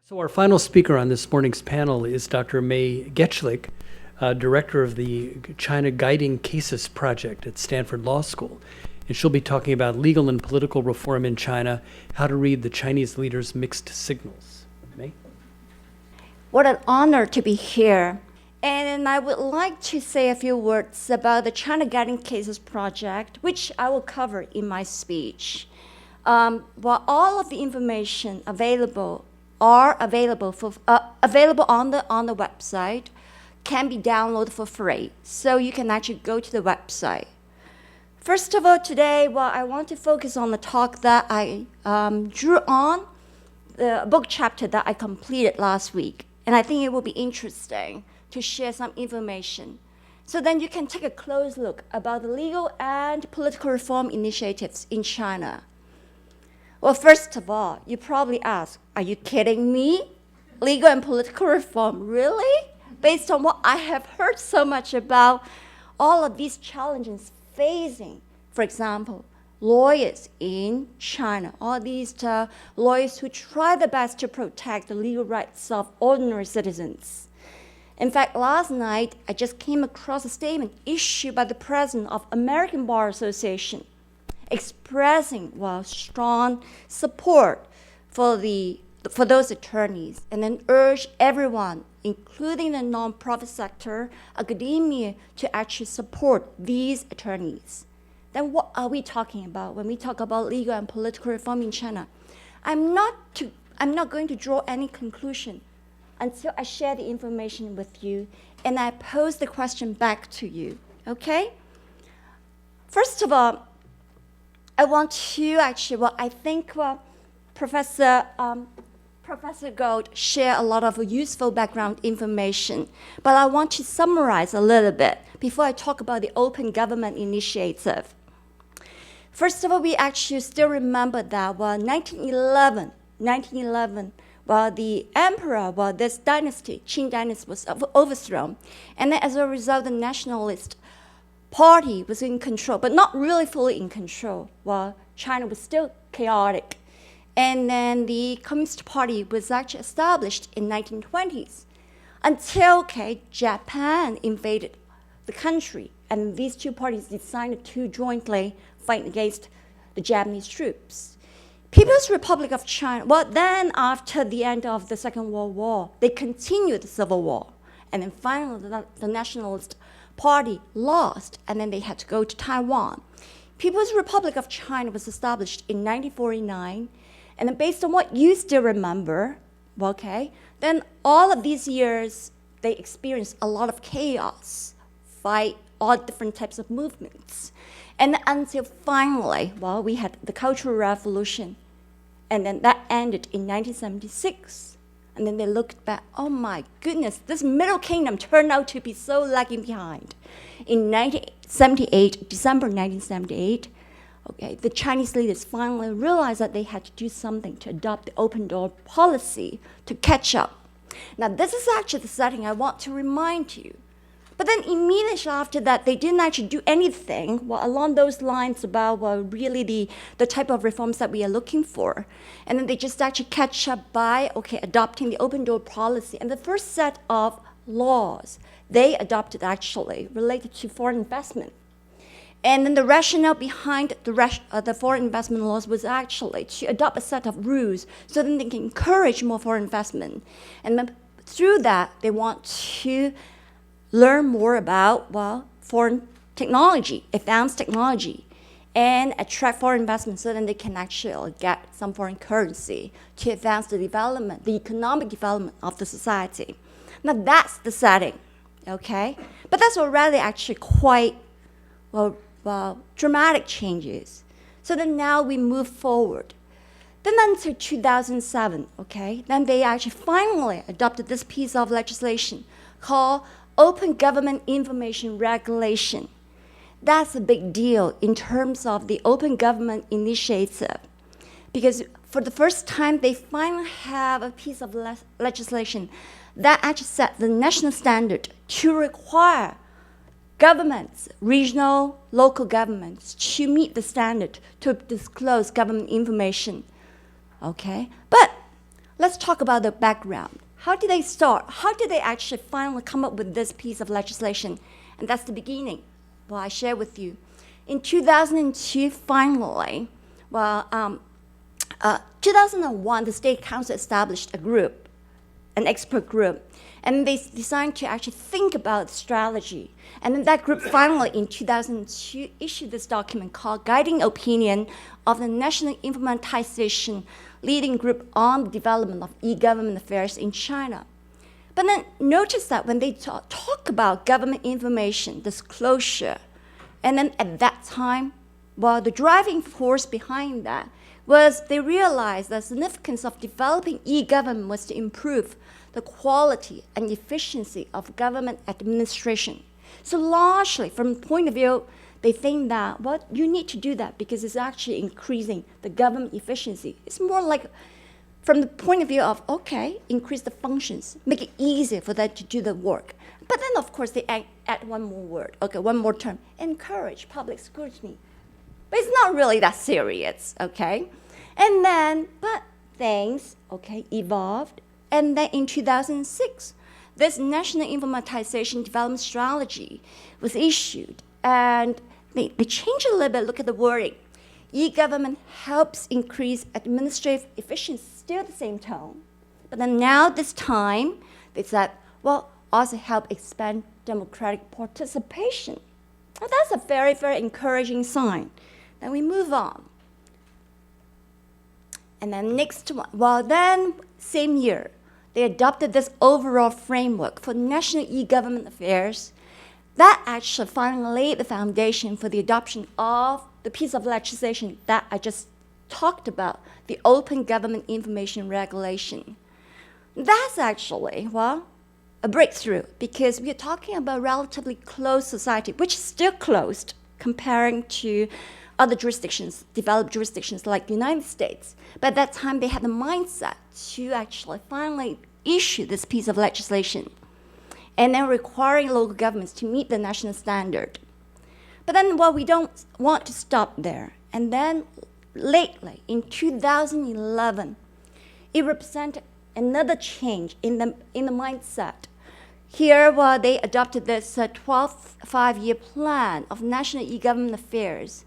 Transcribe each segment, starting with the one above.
So our final speaker on this morning's panel is Dr. May Gechlik, director of the China Guiding Cases Project at Stanford Law School. And she'll be talking about legal and political reform in China, how to read the Chinese leaders' mixed signals. May? What an honor to be here. And I would like to say a few words about the China Guiding Cases Project, which I will cover in my speech. While all of the information available on the website, can be downloaded for free. So you can actually go to the website. First of all, today, I want to focus on the talk that I drew on, the book chapter that I completed last week. And I think it will be interesting to share some information. So then you can take a close look about the legal and political reform initiatives in China. Well, first of all, you probably ask, are you kidding me? Legal and political reform, really? Based on what I have heard so much about all of these challenges facing, for example, lawyers in China, all these lawyers who try their best to protect the legal rights of ordinary citizens. In fact, last night, I just came across a statement issued by the president of American Bar Association expressing strong support for those attorneys, and then urge everyone, including the nonprofit sector, academia, to actually support these attorneys. Then what are we talking about when we talk about legal and political reform in China? I'm not going to draw any conclusion until I share the information with you and I pose the question back to you, okay? First of all, I want to actually, I think Professor Gold shared a lot of useful background information, but I want to summarize a little bit before I talk about the Open Government Initiative. First of all, we actually still remember that 1911, the emperor, this dynasty, Qing dynasty, was overthrown, and then as a result, the nationalist party was in control, but not really fully in control, while China was still chaotic. And then the Communist Party was actually established in 1920s until Japan invaded the country, and these two parties decided to jointly fight against the Japanese troops. People's Republic of China, then after the end of the Second World War, they continued the Civil War. And then finally, the Nationalist Party lost, and then they had to go to Taiwan. People's Republic of China was established in 1949, and then based on what you still remember, then all of these years, they experienced a lot of chaos, fight, all different types of movements. And until finally, we had the Cultural Revolution, and then that ended in 1976. And then they looked back, oh my goodness, this Middle Kingdom turned out to be so lagging behind. In December 1978, the Chinese leaders finally realized that they had to do something to adopt the open door policy to catch up. Now, this is actually the setting I want to remind you. But then immediately after that, they didn't actually do anything along those lines about really the type of reforms that we are looking for. And then they just actually catch up by, adopting the open door policy. And the first set of laws they adopted actually related to foreign investment. And then the rationale behind the foreign investment laws was actually to adopt a set of rules so that they can encourage more foreign investment. And then through that, they want to learn more about, foreign technology, advanced technology, and attract foreign investment so then they can actually get some foreign currency to advance the development, the economic development of the society. Now that's the setting, okay? But that's already actually quite, dramatic changes. So then now we move forward. Then until 2007, then they actually finally adopted this piece of legislation called Open Government Information Regulation. That's a big deal in terms of the Open Government Initiative, because for the first time, they finally have a piece of legislation that actually set the national standard to require governments, regional, local governments, to meet the standard to disclose government information. But let's talk about the background. How did they start? How did they actually finally come up with this piece of legislation? And that's the beginning. Well, I share with you. In 2002, finally, 2001, the State Council established a group, an expert group, and they decided to actually think about strategy. And then that group finally, in 2002, issued this document called Guiding Opinion of the National Informatization Leading Group on the Development of E-Government Affairs in China. But then notice that when they talk about government information disclosure, and then at that time, the driving force behind that was they realized the significance of developing e-government was to improve the quality and efficiency of government administration. So largely, from the point of view, they think that, you need to do that because it's actually increasing the government efficiency. It's more like from the point of view of, increase the functions, make it easier for them to do the work. But then, of course, they add one more word, one more term, encourage public scrutiny. But it's not really that serious, okay? And then, but things, evolved. And then in 2006, this National Informatization Development Strategy was issued. And they changed a little bit, look at the wording. E-government helps increase administrative efficiency, still the same tone. But then now, this time, they said, also help expand democratic participation. Well, that's a very, very encouraging sign. Then we move on. And then next one, then same year, they adopted this overall framework for national e-government affairs. That actually finally laid the foundation for the adoption of the piece of legislation that I just talked about, the Open Government Information Regulation. That's actually, a breakthrough because we are talking about relatively closed society, which is still closed comparing to other jurisdictions, developed jurisdictions like the United States. But at that time, they had the mindset to actually finally issue this piece of legislation and then requiring local governments to meet the national standard. But then, we don't want to stop there. And then lately, in 2011, it represented another change in the mindset. Here, they adopted this 12th five-year plan of national e-government affairs.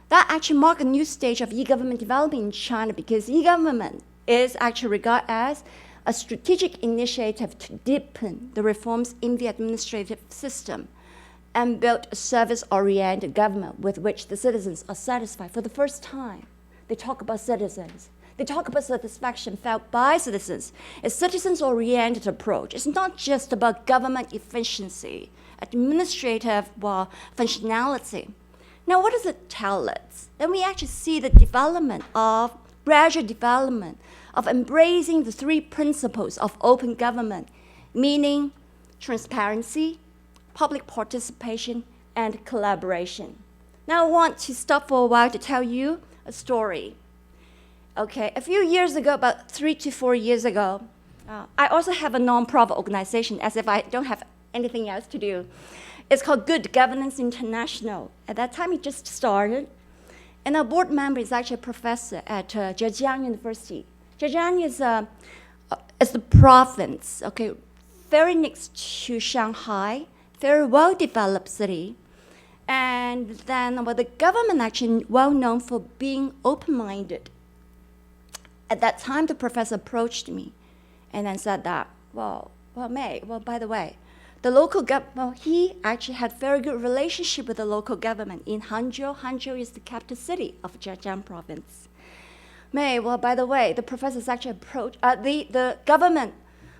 That actually marked a new stage of e-government development in China because e-government is actually regarded as a strategic initiative to deepen the reforms in the administrative system and build a service-oriented government with which the citizens are satisfied. For the first time, they talk about citizens. They talk about satisfaction felt by citizens. A citizens-oriented approach. It's not just about government efficiency, administrative functionality. Now, what does it tell us? Then we actually see the gradual development of embracing the three principles of open government, meaning transparency, public participation, and collaboration. Now, I want to stop for a while to tell you a story. A few years ago, about 3 to 4 years ago, I also have a non-profit organization, as if I don't have anything else to do. It's called Good Governance International. At that time, it just started. And our board member is actually a professor at Zhejiang University. Zhejiang is the province, very next to Shanghai, very well-developed city. And then the government actually well known for being open-minded. At that time, the professor approached me and then said that, May, by the way, the local government, he actually had very good relationship with the local government in Hangzhou. Hangzhou is the capital city of Zhejiang province. May, by the way, the professors actually approached, the government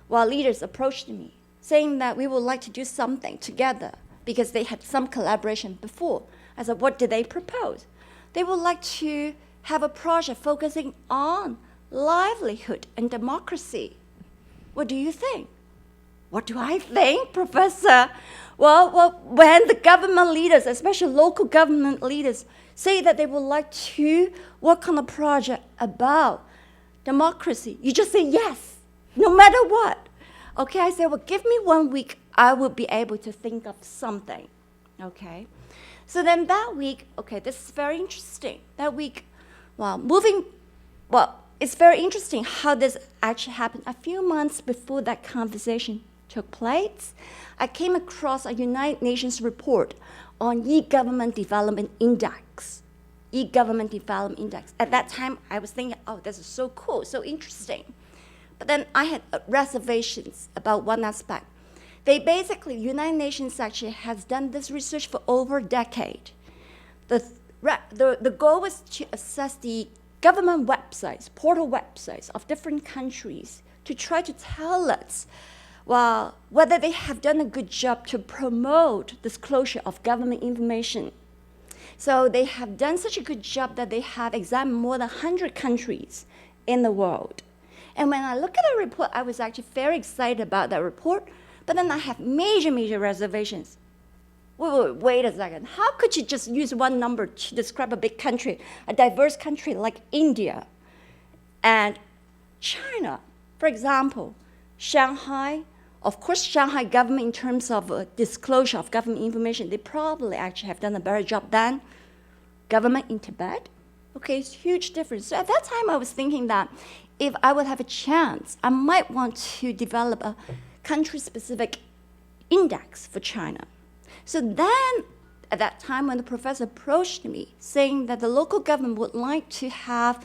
leaders approached me saying that we would like to do something together because they had some collaboration before. I said, what did they propose? They would like to have a project focusing on livelihood and democracy. What do you think? What do I think, Professor? When the government leaders, especially local government leaders, say that they would like to work on a project about democracy, you just say yes, no matter what. I said, give me 1 week, I will be able to think of something. So then that week, this is very interesting. That week, it's very interesting how this actually happened. A few months before that conversation took place, I came across a United Nations report on e-government development index. E-government development index. At that time, I was thinking, oh, this is so cool, so interesting. But then I had reservations about one aspect. They basically, United Nations actually has done this research for over a decade. The goal was to assess the government websites, portal websites of different countries to try to tell us, well, whether they have done a good job to promote disclosure of government information. So they have done such a good job that they have examined more than 100 countries in the world. And when I look at the report, I was actually very excited about that report, but then I have major reservations. Wait a second. How could you just use one number to describe a big country, a diverse country like India and China? For example, Shanghai, of course, Shanghai government in terms of disclosure of government information, they probably actually have done a better job than government in Tibet. Okay, it's a huge difference. So at that time, I was thinking that if I would have a chance, I might want to develop a country-specific index for China. So then, at that time, when the professor approached me, saying that the local government would like to have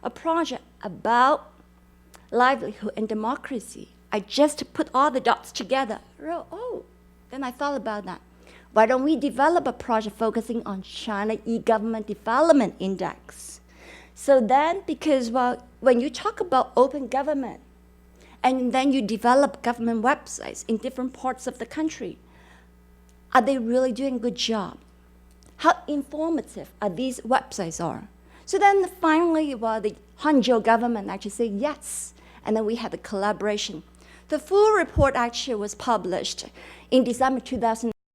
a project about livelihood and democracy, I just put all the dots together. Then I thought about that. Why don't we develop a project focusing on China e-government development index? So then, because when you talk about open government, and then you develop government websites in different parts of the country, are they really doing a good job? How informative are these websites are? So then finally, the Hangzhou government actually said yes, and then we had a collaboration. The full report actually was published in December 2000.